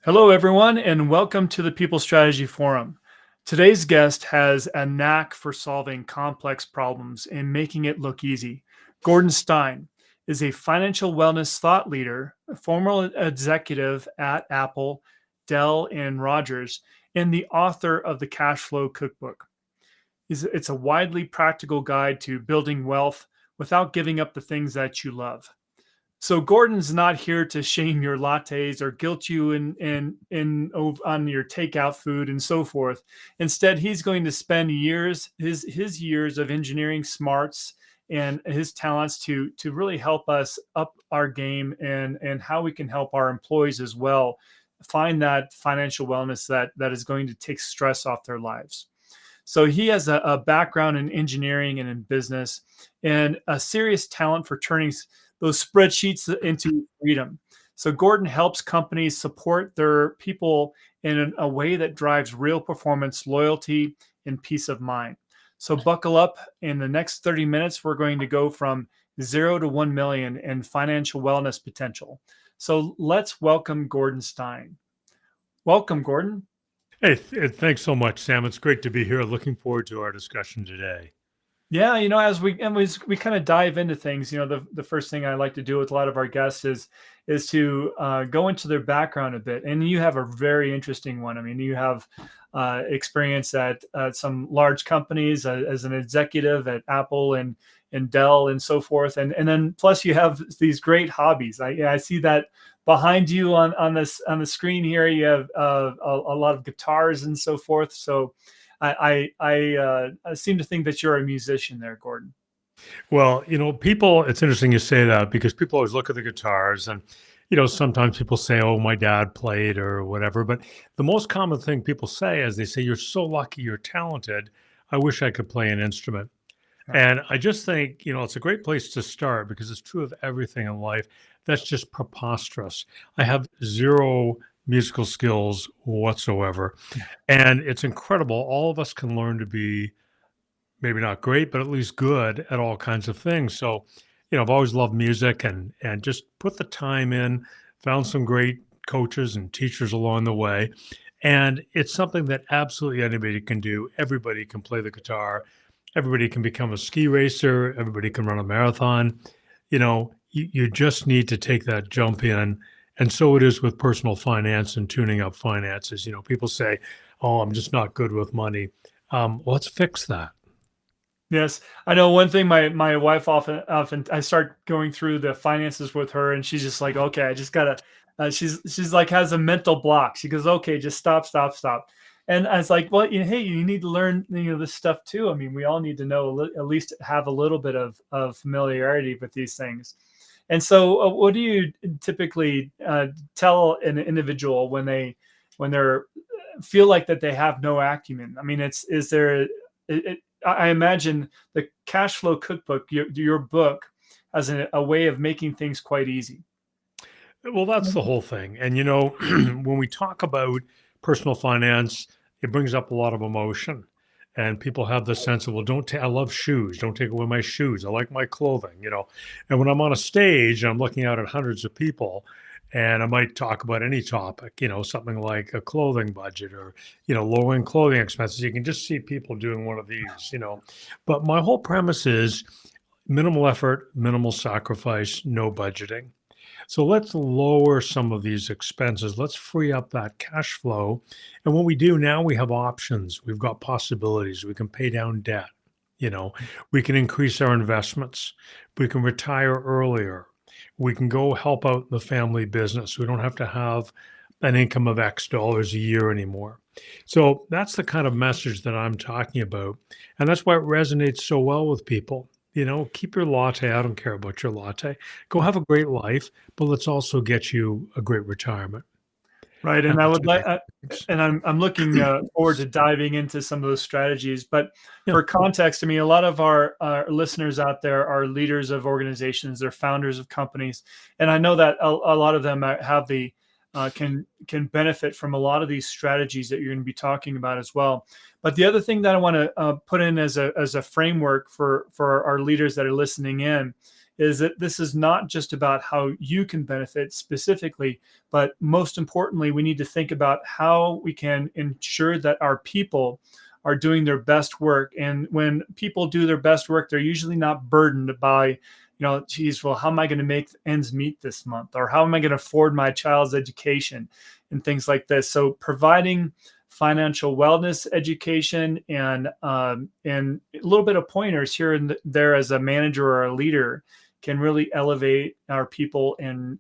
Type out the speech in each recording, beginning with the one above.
Hello, everyone, and welcome to the People Strategy Forum. Today's guest has a knack for solving complex problems and making it look easy. Gordon Stein is a financial wellness thought leader, a former executive at Apple, Dell, and Rogers, and the author of the Cash Flow Cookbook. It's a widely practical guide to building wealth without giving up the things that you love. So Gordon's not here to shame your lattes or guilt you on your takeout food and so forth. Instead, he's going to spend his years of engineering smarts and his talents to really help us up our game and how we can help our employees as well find that financial wellness that is going to take stress off their lives. So he has a background in engineering and in business and a serious talent for turning those spreadsheets into freedom. So Gordon helps companies support their people in a way that drives real performance, loyalty, and peace of mind. So buckle up. In the next 30 minutes, we're going to go from 0 to 1 million in financial wellness potential. So let's welcome Gordon Stein. Welcome, Gordon. Hey, thanks so much, Sam. It's great to be here. Looking forward to our discussion today. Yeah, as we kind of dive into things, the first thing I like to do with a lot of our guests is to go into their background a bit. And you have a very interesting one. I mean, you have experience at some large companies as an executive at Apple and Dell and so forth, and then plus you have these great hobbies. I see that behind you on the screen here. You have a lot of guitars and so forth. So I seem to think that you're a musician there, Gordon. Well, people, it's interesting you say that because people always look at the guitars and, sometimes people say, oh, my dad played or whatever. But the most common thing people say is they say, you're so lucky, you're talented. I wish I could play an instrument. Yeah. And I just think, it's a great place to start because it's true of everything in life. That's just preposterous. I have zero musical skills whatsoever. And it's incredible. All of us can learn to be maybe not great, but at least good at all kinds of things. So, I've always loved music and just put the time in, found some great coaches and teachers along the way. And it's something that absolutely anybody can do. Everybody can play the guitar. Everybody can become a ski racer. Everybody can run a marathon. You just need to take that jump in. And so it is with personal finance and tuning up finances. People say, oh, I'm just not good with money. Let's fix that. Yes, I know one thing. My wife often I start going through the finances with her, and she's just like, okay, I just gotta. She's like has a mental block. She goes, okay, just stop, stop, stop. And I was like, well, hey, you need to learn this stuff too. I mean, we all need to know at least have a little bit of familiarity with these things. And so, what do you typically tell an individual when they're feel like that they have no acumen? I mean, it's is there I imagine the Cash Flow Cookbook, your book, as a way of making things quite easy. Well, that's the whole thing. And, when we talk about personal finance, it brings up a lot of emotion. And people have the sense of, well, I love shoes. Don't take away my shoes. I like my clothing. And when I'm on a stage, I'm looking out at hundreds of people and I might talk about any topic, something like a clothing budget or, lowering clothing expenses. You can just see people doing one of these. But my whole premise is minimal effort, minimal sacrifice, no budgeting. So let's lower some of these expenses. Let's free up that cash flow. And when we do now, we have options. We've got possibilities. We can pay down debt. You know, we can increase our investments. We can retire earlier. We can go help out the family business. We don't have to have an income of X dollars a year anymore. So that's the kind of message that I'm talking about. And that's why it resonates so well with people. Keep your latte. I don't care about your latte. Go have a great life, but let's also get you a great retirement. Right, And and I that's would what like, I think. and I'm looking forward to diving into some of those strategies. But Yeah. for context, I mean, a lot of our listeners out there are leaders of organizations, they're founders of companies, and I know that a lot of them have the can benefit from a lot of these strategies that you're going to be talking about as well. But the other thing that I want to put in as a framework for our leaders that are listening in is that this is not just about how you can benefit specifically, but most importantly, we need to think about how we can ensure that our people are doing their best work. And when people do their best work, they're usually not burdened by, geez, well, how am I going to make ends meet this month? Or how am I going to afford my child's education and things like this? So providing financial wellness education and a little bit of pointers here and there as a manager or a leader can really elevate our people and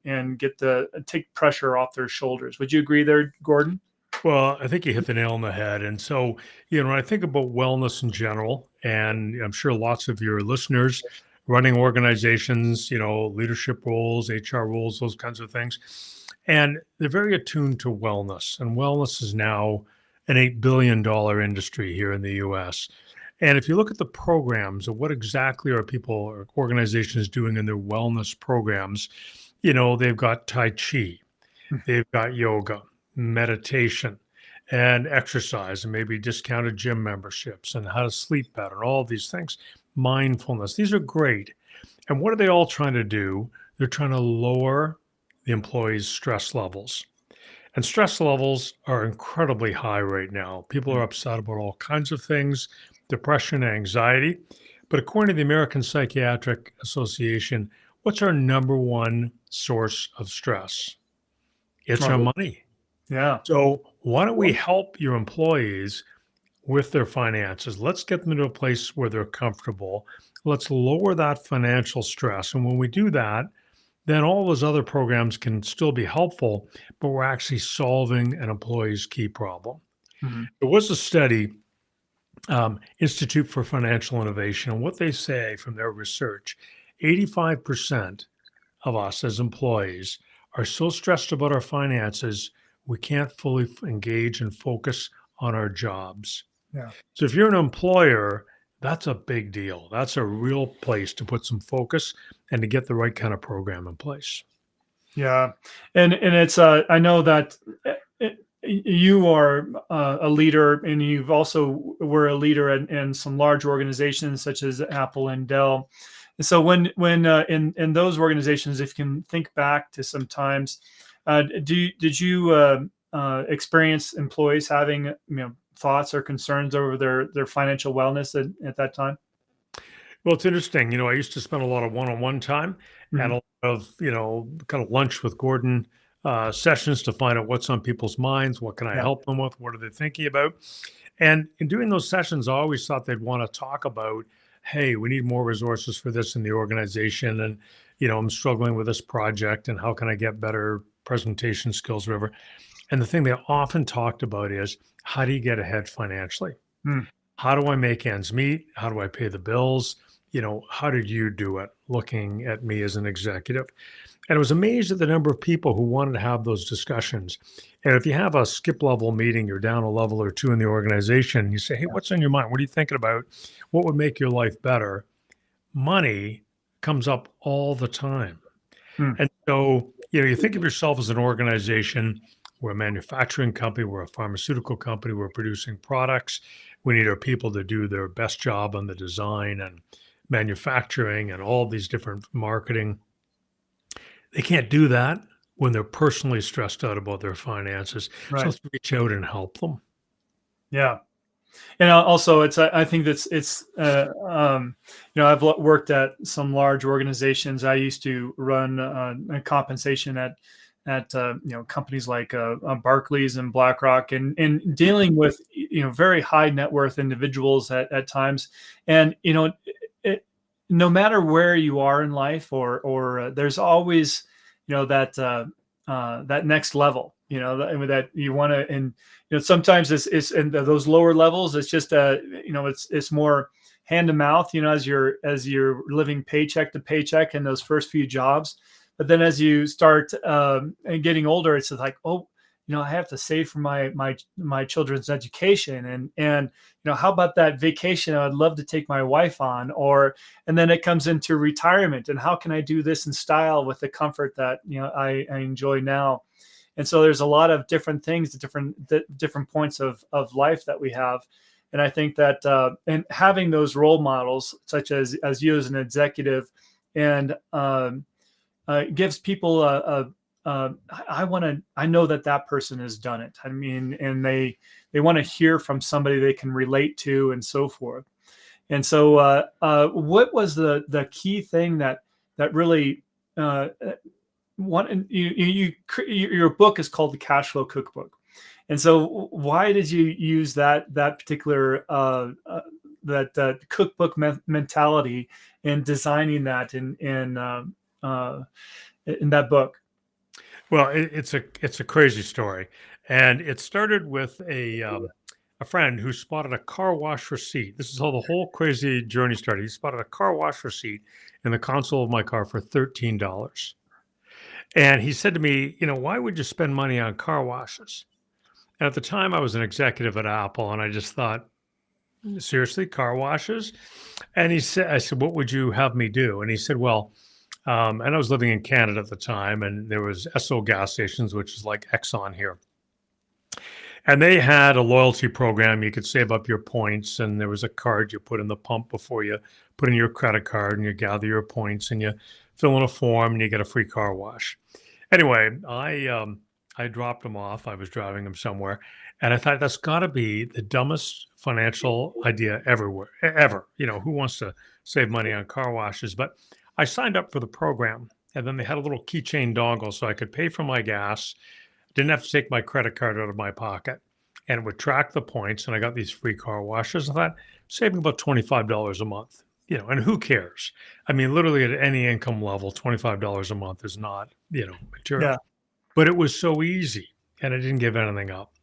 take pressure off their shoulders. Would you agree there, Gordon? Well, I think you hit the nail on the head. And so, when I think about wellness in general, and I'm sure lots of your listeners running organizations, leadership roles, HR roles, those kinds of things, and they're very attuned to wellness. And wellness is now an $8 billion industry here in the US. And if you look at the programs of what exactly are people or organizations doing in their wellness programs, they've got Tai Chi, they've got yoga, meditation, and exercise, and maybe discounted gym memberships, and how to sleep better, and all these things. Mindfulness. These are great. And what are they all trying to do? They're trying to lower the employees' stress levels. And stress levels are incredibly high right now. People are upset about all kinds of things, depression, anxiety. But according to the American Psychiatric Association, what's our number one source of stress? It's our money. Yeah. So why don't we help your employees with their finances? Let's get them to a place where they're comfortable. Let's lower that financial stress. And when we do that, then all those other programs can still be helpful, but we're actually solving an employee's key problem. Mm-hmm. There was a study, Institute for Financial Innovation, and what they say from their research, 85% of us as employees are so stressed about our finances, we can't fully engage and focus on our jobs. Yeah. So if you're an employer, that's a big deal. That's a real place to put some focus and to get the right kind of program in place. Yeah. And it's, I know that you are a leader, and you've also were a leader in some large organizations such as Apple and Dell. And so when in those organizations, if you can think back to some times, did you experience employees having thoughts or concerns over their financial wellness at that time? Well, it's interesting. I used to spend a lot of one-on-one time and a Mhm. lot of, kind of lunch with Gordon sessions to find out what's on people's minds. What can I Yeah. help them with? What are they thinking about? And in doing those sessions, I always thought they'd want to talk about, hey, we need more resources for this in the organization. And, I'm struggling with this project, and how can I get better presentation skills, whatever. And the thing they often talked about is, how do you get ahead financially? Mm. How do I make ends meet? How do I pay the bills? How did you do it, looking at me as an executive? And I was amazed at the number of people who wanted to have those discussions. And if you have a skip level meeting, you're down a level or two in the organization, you say, hey, what's on your mind? What are you thinking about? What would make your life better? Money comes up all the time. Mm. And so, you think of yourself as an organization. We're a manufacturing company, we're a pharmaceutical company, we're producing products. We need our people to do their best job on the design and manufacturing and all these different marketing. They can't do that when they're personally stressed out about their finances. So Right. let's reach out and help them. Yeah. And also, I think I've worked at some large organizations. I used to run compensation at companies like Barclays and BlackRock, and dealing with very high net worth individuals at times. And it, no matter where you are in life, or there's always that next level, that you want to. And sometimes it's in those lower levels, it's just it's more hand to mouth, as you're living paycheck to paycheck in those first few jobs. But then as you start and getting older, it's like, oh, I have to save for my children's education, and how about that vacation I'd love to take my wife on? And then it comes into retirement, and how can I do this in style with the comfort that I enjoy now? And so there's a lot of different things, different points of life that we have. And I think that and having those role models, such as you as an executive, and it gives people I know that person has done it. I mean, and they want to hear from somebody they can relate to, and so forth. And so, what was the key thing that really uh, one your book is called the Cash Flow Cookbook, and so why did you use that particular that cookbook mentality in designing that in that book? Well, it's a crazy story, and it started with a friend who spotted a car wash receipt. This is how the whole crazy journey started. He spotted a car wash receipt in the console of my car for $13. And he said to me, why would you spend money on car washes? And at the time, I was an executive at Apple, and I just thought, seriously, car washes? And I said, what would you have me do? And he said, well, and I was living in Canada at the time, and there was Esso gas stations, which is like Exxon here. And they had a loyalty program. You could save up your points, and there was a card you put in the pump before you put in your credit card, and you gather your points, and you fill in a form, and you get a free car wash. Anyway, I dropped him off. I was driving him somewhere, and I thought that's got to be the dumbest financial idea ever. Who wants to save money on car washes? But I signed up for the program, and then they had a little keychain dongle so I could pay for my gas. Didn't have to take my credit card out of my pocket, and it would track the points. And I got these free car washes. I thought saving about $25 a month, and who cares? I mean, literally at any income level, $25 a month is not, material. Yeah. But it was so easy, and I didn't give anything up.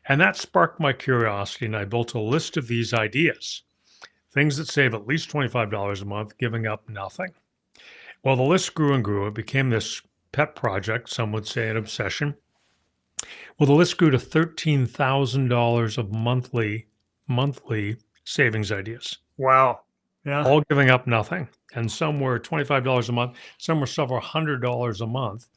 And that sparked my curiosity, and I built a list of these ideas, things that save at least $25 a month, giving up nothing. Well, the list grew and grew. It became this pet project, some would say an obsession. Well, the list grew to $13,000 of monthly savings ideas. Wow. Yeah. All giving up nothing. And some were $25 a month, some were several $100 a month.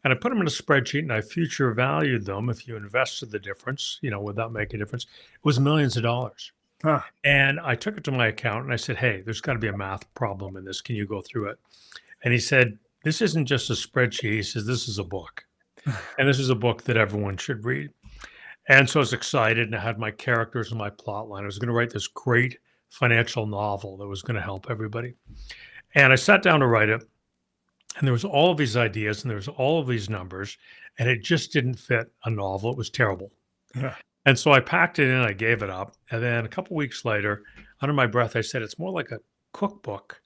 And I put them in a spreadsheet, and I future valued them. If you invested the difference, would that make a difference? It was millions of dollars. Huh. And I took it to my accountant, and I said, hey, there's got to be a math problem in this. Can you go through it? And he said, this isn't just a spreadsheet. He says, this is a book. And this is a book that everyone should read. And so I was excited, and I had my characters and my plot line. I was going to write this great financial novel that was going to help everybody. And I sat down to write it, and there was all of these ideas, and there was all of these numbers, and it just didn't fit a novel. It was terrible. Yeah. And so I packed it in, I gave it up. And then a couple weeks later, under my breath, I said, it's more like a cookbook.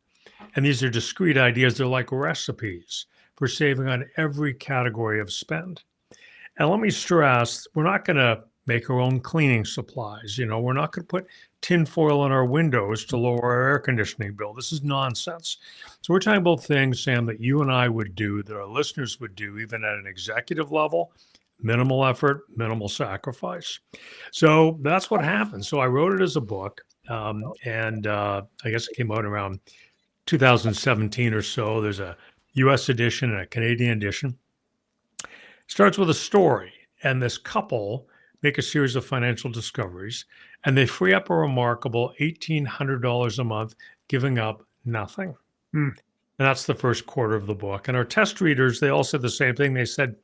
And these are discrete ideas. They're like recipes for saving on every category of spend. And let me stress, we're not going to make our own cleaning supplies. We're not going to put tinfoil on our windows to lower our air conditioning bill. This is nonsense. So we're talking about things, Sam, that you and I would do, that our listeners would do, even at an executive level. Minimal effort, minimal sacrifice. So that's what happened. So I wrote it as a book, and I guess it came out around 2017 or so. There's a US edition and a Canadian edition. Starts with a story, and this couple make a series of financial discoveries, and they free up a remarkable $1,800 a month, giving up nothing. And that's the first quarter of the book. And our test readers, they all said the same thing. They said,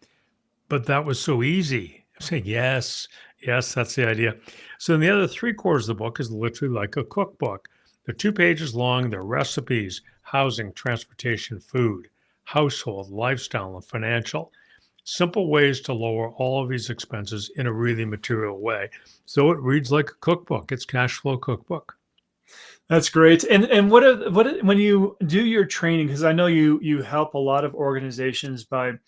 but that was so easy. I'm saying, yes, that's the idea. So in the other 3 quarters of the book is literally like a cookbook. They're 2 pages long. They're recipes, housing, transportation, food, household, lifestyle, and financial. Simple ways to lower all of these expenses in a really material way. So it reads like a cookbook. It's Cash Flow Cookbook. That's great. And when you do your training, because I know you help a lot of organizations by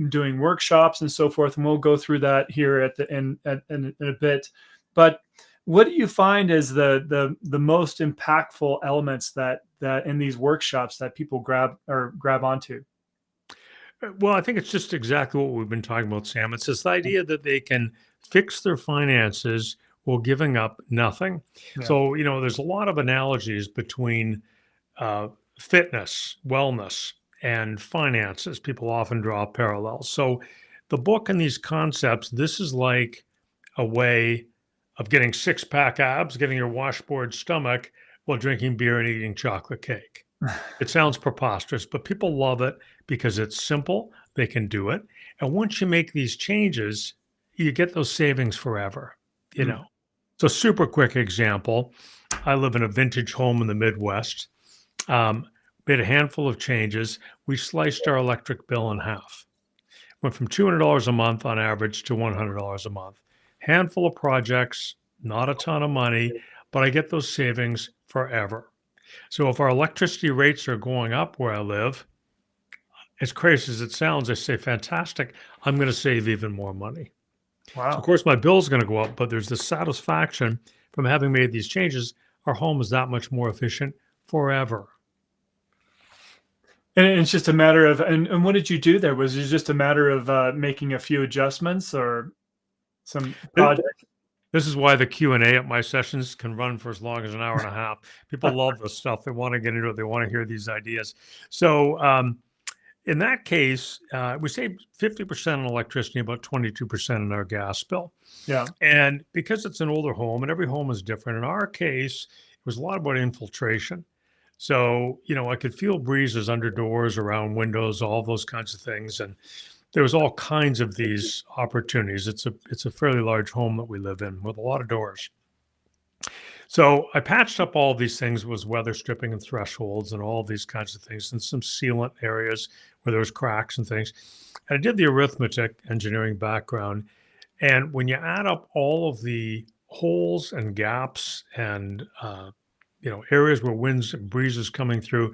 doing workshops and so forth, and we'll go through that here in a bit. But what do you find is the most impactful elements that in these workshops that people grab onto? Well, I think it's just exactly what we've been talking about, Sam. It's this idea that they can fix their finances while giving up nothing. Yeah. So, there's a lot of analogies between fitness, wellness, and finances. People often draw parallels. So the book and these concepts, this is like a way of getting 6-pack abs, getting your washboard stomach while drinking beer and eating chocolate cake. It sounds preposterous, but people love it because it's simple. They can do it. And once you make these changes, you get those savings forever, you Mm. know. So, super quick example, I live in a vintage home in the Midwest. Um, Made a handful of changes. We sliced our electric bill in half. Went from $200 a month on average to $100 a month. Handful of projects, not a ton of money, but I get those savings forever. So if our electricity rates are going up where I live, as crazy as it sounds, I say, fantastic, I'm going to save even more money. So, of Wow. course, my bill's going to go up, but there's the satisfaction from having made these changes. Our home is that much more efficient forever. And it's just a matter of, and what did you do there? Was it just a matter of making a few adjustments or some Th- project? This is why the Q&A at my sessions can run for as long as an hour and a half. People love this stuff. They want to get into it. They want to hear these ideas. So, in that case, we saved 50% on electricity, about 22% in our gas bill. Yeah. And because it's an older home and every home is different, in our case, it was a lot about infiltration. So, I could feel breezes under doors, around windows, all those kinds of things. And there was all kinds of these opportunities. It's a fairly large home that we live in with a lot of doors. So I patched up all these things, was weather stripping and thresholds and all these kinds of things, and some sealant areas where there was cracks and things. And I did the arithmetic engineering background. And when you add up all of the holes and gaps and areas where winds and breezes coming through,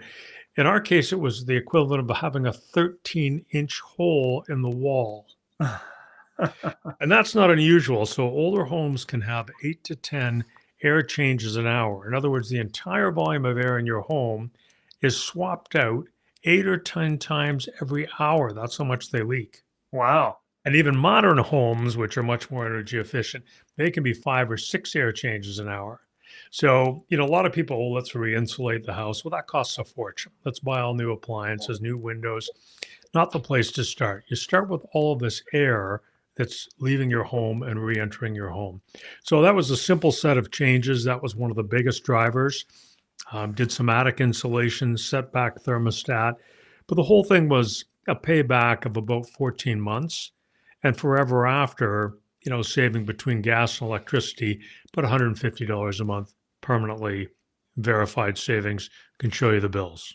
in our case, it was the equivalent of having a 13-inch hole in the wall. And that's not unusual. So older homes can have 8 to 10 air changes an hour. In other words, the entire volume of air in your home is swapped out 8 or 10 times every hour. That's how much they leak. Wow. And even modern homes, which are much more energy efficient, they can be 5 or 6 air changes an hour. So, a lot of people, oh, let's re-insulate the house. Well, that costs a fortune. Let's buy all new appliances, new windows. Not the place to start. You start with all of this air that's leaving your home and re-entering your home. So that was a simple set of changes. That was one of the biggest drivers. Did some attic insulation, setback thermostat, but the whole thing was a payback of about 14 months and forever after, saving between gas and electricity, but $150 a month permanently verified savings, can show you the bills.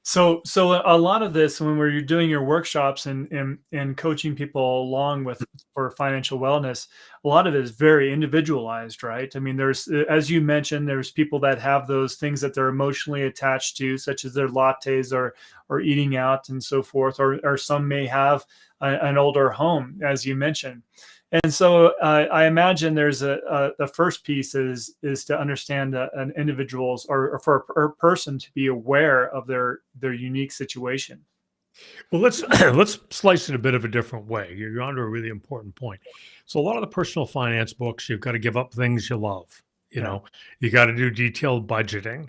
So a lot of this, when we're doing your workshops and coaching people along with for financial wellness, a lot of it is very individualized, right? I mean, there's, as you mentioned, there's people that have those things that they're emotionally attached to, such as their lattes or eating out and so forth, or some may have an older home, as you mentioned. And so I imagine there's the first piece is to understand an individual's or for a person to be aware of their unique situation. Well, let's let's slice it a bit of a different way. You're onto a really important point. So a lot of the personal finance books, you've got to give up things you love. You Yeah. know, you got to do detailed budgeting.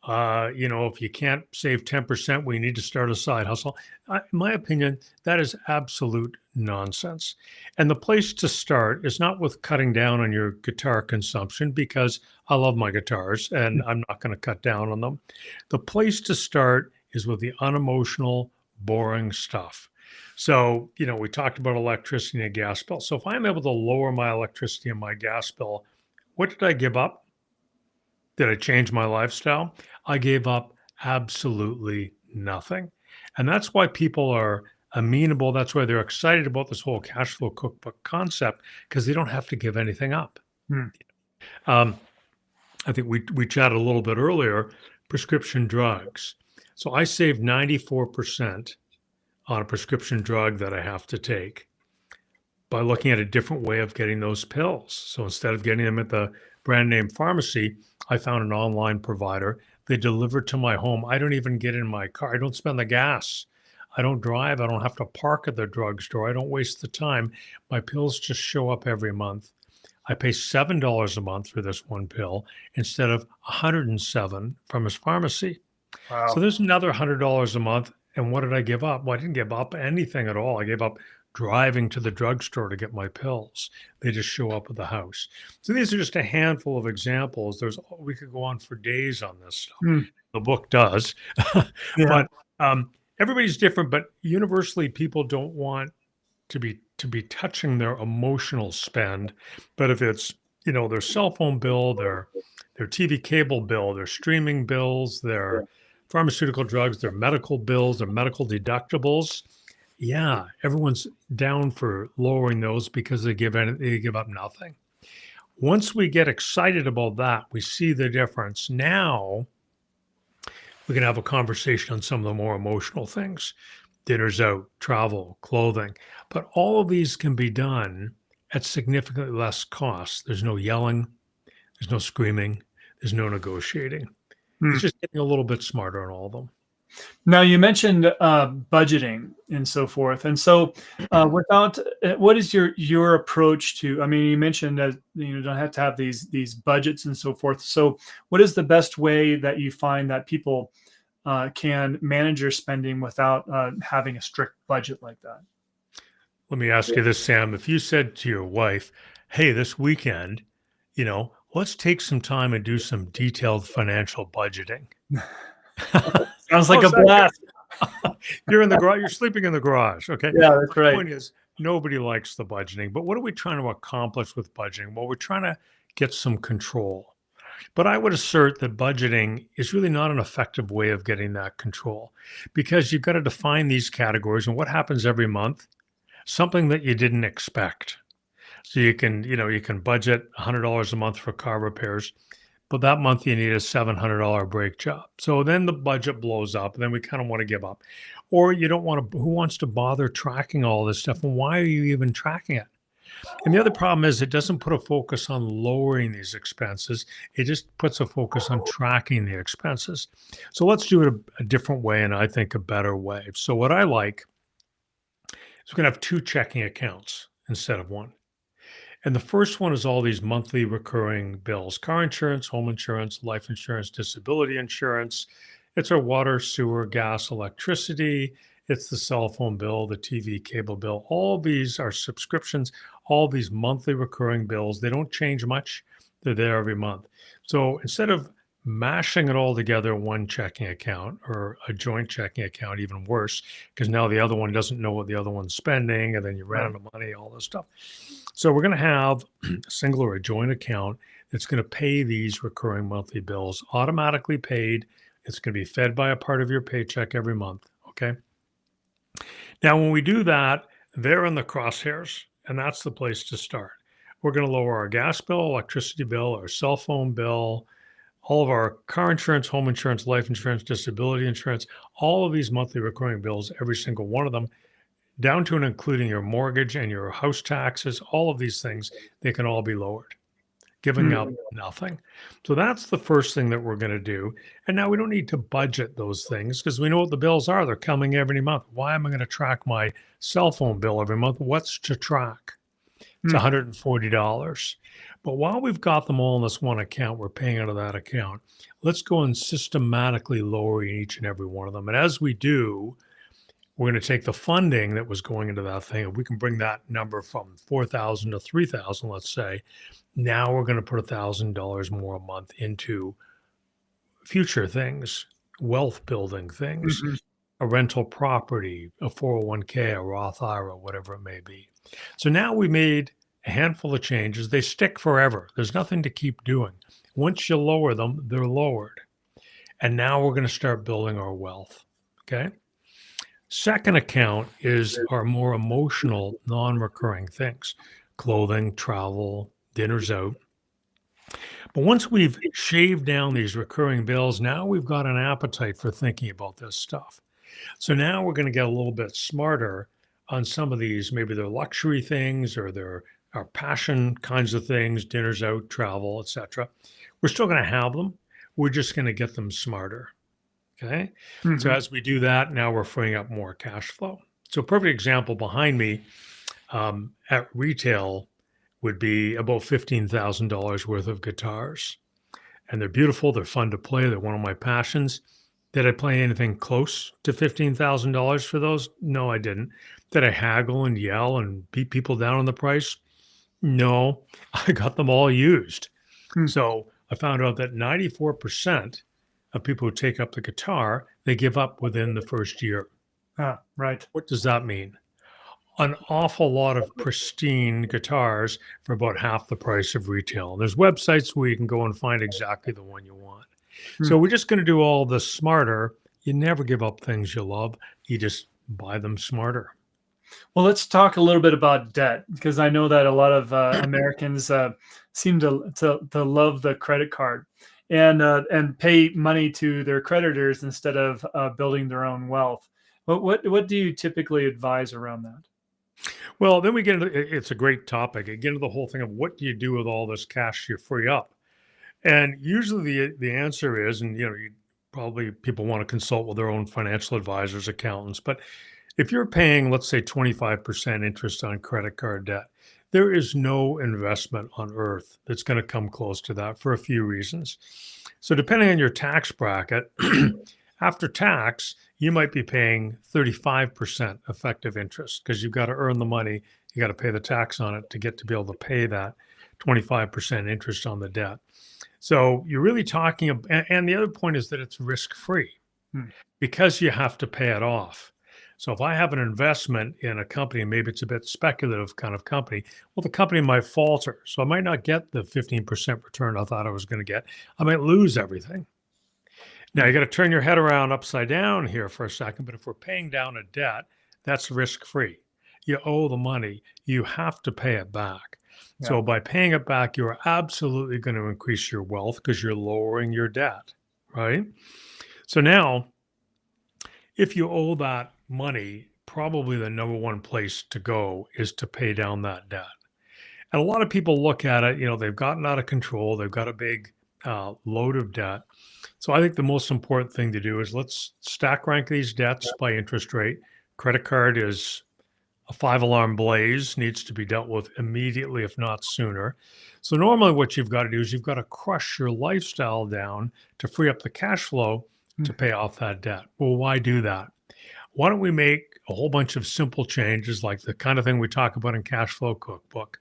If you can't save 10%, we need to start a side hustle. In my opinion, that is absolute nonsense. And the place to start is not with cutting down on your guitar consumption, because I love my guitars and I'm not going to cut down on them. The place to start is with the unemotional, boring stuff. So, we talked about electricity and gas bill. So if I'm able to lower my electricity and my gas bill, what did I give up? Did I change my lifestyle? I gave up absolutely nothing. And that's why people are amenable. That's why they're excited about this whole cash flow cookbook concept, because they don't have to give anything up. Hmm. Um, I think we chatted a little bit earlier, prescription drugs. So I saved 94% on a prescription drug that I have to take by looking at a different way of getting those pills. So instead of getting them at the brand name pharmacy, I found an online provider. They deliver to my home. I don't even get in my car. I don't spend the gas. I don't drive. I don't have to park at the drugstore. I don't waste the time. My pills just show up every month. I pay $7 a month for this one pill instead of 107 from his pharmacy. So Wow. there's another $100 a month. And what did I give up? Well, I didn't give up anything at all. I gave up driving to the drugstore to get my pills. They just show up at the house. So these are just a handful of examples. We could go on for days on this stuff. Mm, The book does, yeah. but everybody's different. But universally, people don't want to be touching their emotional spend. But if it's their cell phone bill, their TV cable bill, their streaming bills, their pharmaceutical drugs, their medical bills, their medical deductibles, yeah, everyone's down for lowering those because they give up nothing. Once we get excited about that, we see the difference. Now we can have a conversation on some of the more emotional things: dinners out, travel, clothing. But all of these can be done at significantly less cost. There's no yelling, there's no screaming, there's no negotiating. It's Mm. just getting a little bit smarter on all of them. Now you mentioned budgeting and so forth, and so what is your approach to? I mean, you mentioned that you don't have to have these budgets and so forth. So, what is the best way that you find that people can manage your spending without having a strict budget like that? Let me ask you this, Sam. If you said to your wife, hey, this weekend, let's take some time and do some detailed financial budgeting. Sounds like a How's that blast. You're in the garage, you're sleeping in the garage. Okay. Yeah, that's The right. point is, nobody likes the budgeting, but what are we trying to accomplish with budgeting? Well, we're trying to get some control. But I would assert that budgeting is really not an effective way of getting that control, because you've got to define these categories. And what happens every month? Something that you didn't expect. So you can budget $100 a month for car repairs, but that month you need a $700 brake job. So then the budget blows up, and then we kind of want to give up. Or you don't want to, who wants to bother tracking all this stuff? And why are you even tracking it? And the other problem is it doesn't put a focus on lowering these expenses. It just puts a focus on tracking the expenses. So let's do it a different way, and I think a better way. So what I like is we're going to have two checking accounts instead of one. And the first one is all these monthly recurring bills: car insurance, home insurance, life insurance, disability insurance. It's our water, sewer, gas, electricity. It's the cell phone bill, the TV cable bill. All these are subscriptions, all these monthly recurring bills. They don't change much. They're there every month. So instead of mashing it all together in one checking account, or a joint checking account, even worse, because now the other one doesn't know what the other one's spending, and then you ran Right. out of money, all this stuff. So we're going to have a single or a joint account that's going to pay these recurring monthly bills, automatically paid. It's going to be fed by a part of your paycheck every month. Okay. Now, when we do that, they're in the crosshairs, and that's the place to start. We're going to lower our gas bill, electricity bill, our cell phone bill, all of our car insurance, home insurance, life insurance, disability insurance, all of these monthly recurring bills, every single one of them, down to and including your mortgage and your house taxes, all of these things, they can all be lowered, giving up nothing. So that's the first thing that we're going to do. And now we don't need to budget those things because we know what the bills are. They're coming every month. Why am I going to track my cell phone bill every month? What's to track? It's Mm. $140. But while we've got them all in this one account, we're paying out of that account. Let's go and systematically lower each and every one of them. And as we do, we're going to take the funding that was going into that thing, and we can bring that number from 4,000 to 3,000, let's say. Now we're going to put $1,000 more a month into future things, wealth building things, Mhm. a rental property, a 401k, a Roth IRA, whatever it may be. So now we made a handful of changes. They stick forever. There's nothing to keep doing. Once you lower them, they're lowered. And now we're going to start building our wealth. Okay. Second account is our more emotional, non-recurring things: clothing, travel, dinners out. But once we've shaved down these recurring bills, now we've got an appetite for thinking about this stuff. So now we're going to get a little bit smarter on some of these. Maybe they're luxury things, or they're our passion kinds of things: dinners out, travel, etc. We're still going to have them. We're just going to get them smarter. Okay. So Mhm. as we do that, now we're freeing up more cash flow. So a perfect example behind me, at retail, would be about $15,000 worth of guitars. And they're beautiful. They're fun to play. They're one of my passions. Did I play anything close to $15,000 for those? No, I didn't. Did I haggle and yell and beat people down on the price? No, I got them all used. Hmm. So I found out that 94% of people who take up the guitar, they give up within the first year. Ah, right. What does that mean? An awful lot of pristine guitars for about half the price of retail. There's websites where you can go and find exactly the one you want. Hmm. So we're just going to do all this smarter. You never give up things you love. You just buy them smarter. Well, let's talk a little bit about debt because I know that a lot of Americans seem to love the credit card and pay money to their creditors instead of building their own wealth. What do you typically advise around that? Well, then we get into it's a great topic. You get into the whole thing of what do you do with all this cash you free up? And usually the answer is, and you probably people want to consult with their own financial advisors, accountants, but if you're paying, let's say, 25% interest on credit card debt, there is no investment on earth that's going to come close to that for a few reasons. So, depending on your tax bracket, after tax, you might be paying 35% effective interest because you've got to earn the money. You got to pay the tax on it to get to be able to pay that 25% interest on the debt. So, you're really talking about, and the other point is that it's risk free Hmm. because you have to pay it off. So if I have an investment in a company, maybe it's a bit speculative kind of company, well, the company might falter. So I might not get the 15% return I thought I was going to get. I might lose everything. Now Hmm. you got to turn your head around upside down here for a second. But if we're paying down a debt, that's risk free. You owe the money, you have to pay it back. Yeah. So by paying it back, you're absolutely going to increase your wealth because you're lowering your debt, right? So now if you owe that money, probably the number one place to go is to pay down that debt. And a lot of people look at it, they've gotten out of control, they've got a big load of debt. So I think the most important thing to do is let's stack rank these debts by interest rate. Credit card is a five alarm blaze, needs to be dealt with immediately, if not sooner. So normally what you've got to do is you've got to crush your lifestyle down to free up the cash flow Hmm. to pay off that debt. Well, why do that? Why don't we make a whole bunch of simple changes like the kind of thing we talk about in Cash Flow Cookbook?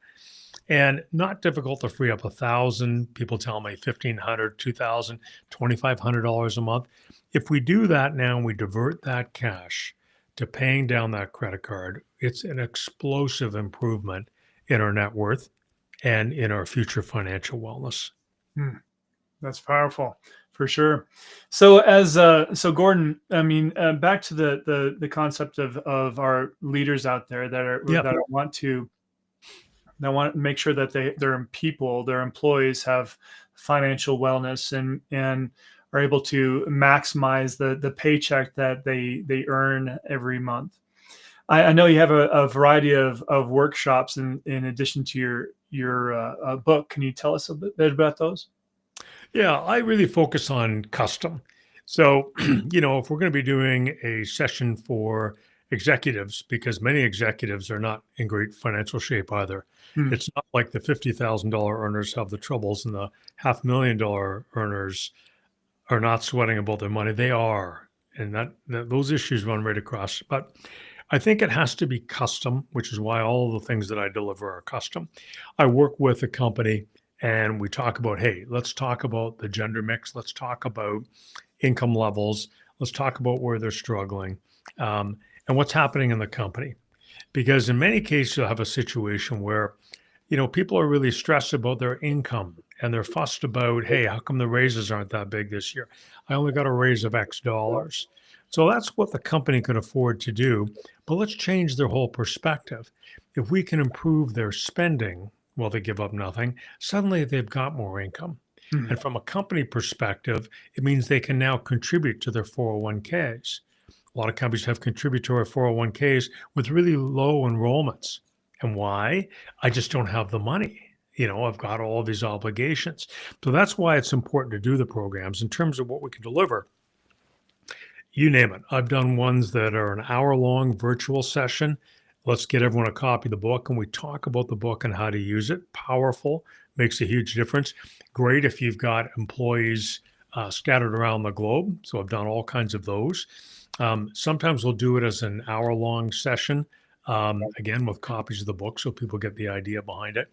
And not difficult to free up 1,000. People tell me 1,500, 2,000, $2,500 a month. If we do that now and we divert that cash to paying down that credit card, it's an explosive improvement in our net worth and in our future financial wellness. Hmm. That's powerful for sure. So Gordon, I mean, back to the concept of our leaders out there Yep. that want to make sure that their employees have financial wellness and are able to maximize the paycheck that they earn every month. I know you have a variety of workshops in addition to your book. Can you tell us a bit about those? Yeah, I really focus on custom. So, if we're going to be doing a session for executives, because many executives are not in great financial shape either. Hmm. It's not like the $50,000 earners have the troubles and the $500,000 earners are not sweating about their money. They are. And that those issues run right across. But I think it has to be custom, which is why all of the things that I deliver are custom. I work with a company and we talk about, hey, let's talk about the gender mix. Let's talk about income levels. Let's talk about where they're struggling and what's happening in the company. Because in many cases, you'll have a situation where, people are really stressed about their income and they're fussed about, hey, how come the raises aren't that big this year? I only got a raise of X dollars. So that's what the company can afford to do. But let's change their whole perspective. If we can improve their spending while they give up nothing, suddenly they've got more income. Hmm. And from a company perspective, it means they can now contribute to their 401ks. A lot of companies have contributory 401ks with really low enrollments. And why? I just don't have the money. I've got all these obligations. So that's why it's important to do the programs in terms of what we can deliver. You name it. I've done ones that are an hour-long virtual session. Let's get everyone a copy of the book and we talk about the book and how to use it. Powerful, makes a huge difference. Great if you've got employees scattered around the globe. So I've done all kinds of those. Sometimes we'll do it as an hour-long session again, with copies of the book so people get the idea behind it.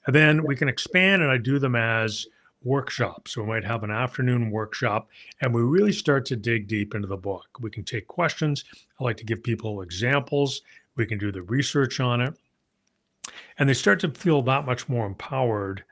And then we can expand, and I do them as workshops. So we might have an afternoon workshop, and we really start to dig deep into the book. We can take questions. I like to give people examples. We can do the research on it. And they start to feel that much more empowered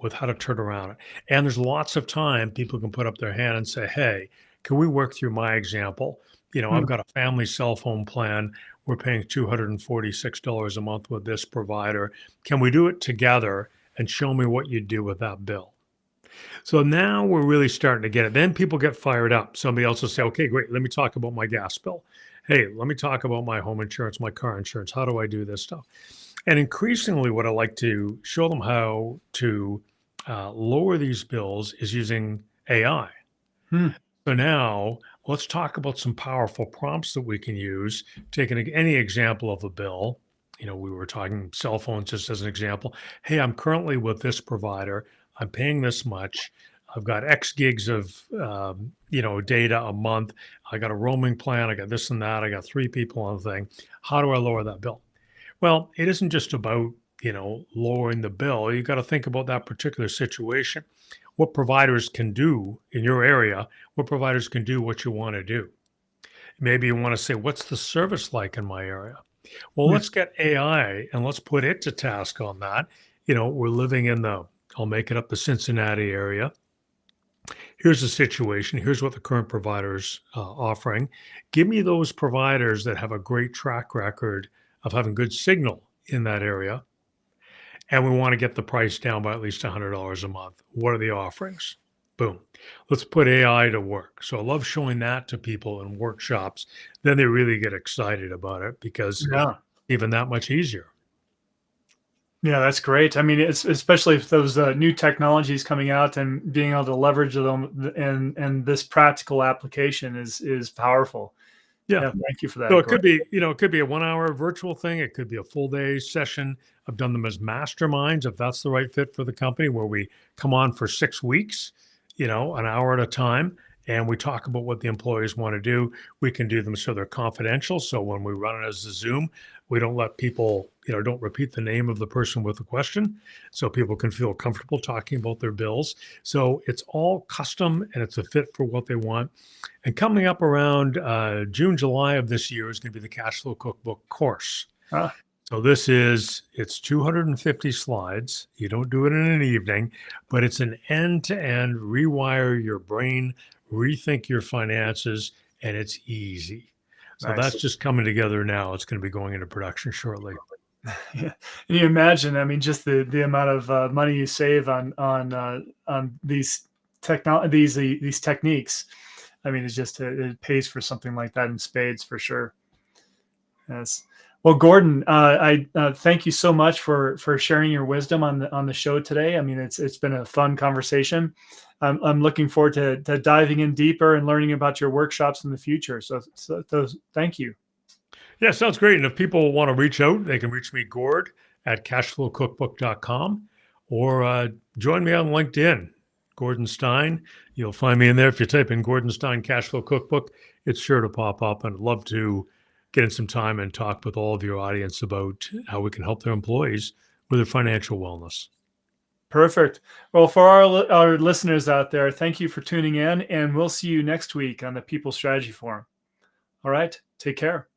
with how to turn around it. And there's lots of time people can put up their hand and say, hey, can we work through my example? I've Hmm. got a family cell phone plan. We're paying $246 a month with this provider. Can we do it together and show me what you do with that bill? So now we're really starting to get it. Then people get fired up. Somebody else will say, okay, great. Let me talk about my gas bill. Hey, let me talk about my home insurance, my car insurance. How do I do this stuff? And increasingly, what I like to show them how to lower these bills is using AI. Hmm. So now let's talk about some powerful prompts that we can use. Taking any example of a bill, we were talking cell phones just as an example. Hey, I'm currently with this provider. I'm paying this much. I've got X gigs of data a month. I got a roaming plan. I got this and that. I got 3 people on the thing. How do I lower that bill? Well, it isn't just about, lowering the bill. You got to think about that particular situation. What providers can do in your area, what providers can do what you want to do. Maybe you want to say, what's the service like in my area? Well, Hmm. let's get AI and let's put it to task on that. We're living in I'll make it up, the Cincinnati area. Here's the situation. Here's what the current provider's offering. Give me those providers that have a great track record of having good signal in that area. And we want to get the price down by at least $100 a month. What are the offerings? Boom. Let's put AI to work. So I love showing that to people in workshops. Then they really get excited about it because Yeah. even that much easier. Yeah, that's great. I mean, it's especially if those new technologies coming out and being able to leverage them and this practical application is powerful. Yeah. Yeah, thank you for So that, it could Gordon. be, it could be a 1 hour virtual thing. It could be a full day session. I've done them as masterminds if that's the right fit for the company, where we come on for 6 weeks, an hour at a time, and we talk about what the employees want to do. We can do them so they're confidential. So when we run it as a Zoom, we don't let people, don't repeat the name of the person with the question, so people can feel comfortable talking about their bills. So it's all custom and it's a fit for what they want. And coming up around June, July of this year is going to be the Cash Flow Cookbook course. Ah, So it's 250 slides. You don't do it in an evening, but it's an end-to-end rewire your brain, rethink your finances, and it's easy. So that's nice. just coming together now. It's going to be going into production shortly. Yeah. Can you imagine? I mean, just the amount of money you save on these techniques. I mean, it's just it pays for something like that in spades for sure. Yes. Well, Gordon, I thank you so much for sharing your wisdom on the show today. I mean, it's been a fun conversation. I'm looking forward to diving in deeper and learning about your workshops in the future. So thank you. Yeah, sounds great. And if people want to reach out, they can reach me, Gord, at cashflowcookbook.com, or join me on LinkedIn, Gordon Stein. You'll find me in there. If you type in Gordon Stein Cashflow Cookbook, it's sure to pop up. And I'd love to get in some time and talk with all of your audience about how we can help their employees with their financial wellness. Perfect. Well, for our listeners out there, thank you for tuning in, and we'll see you next week on the People Strategy Forum. All right. Take care.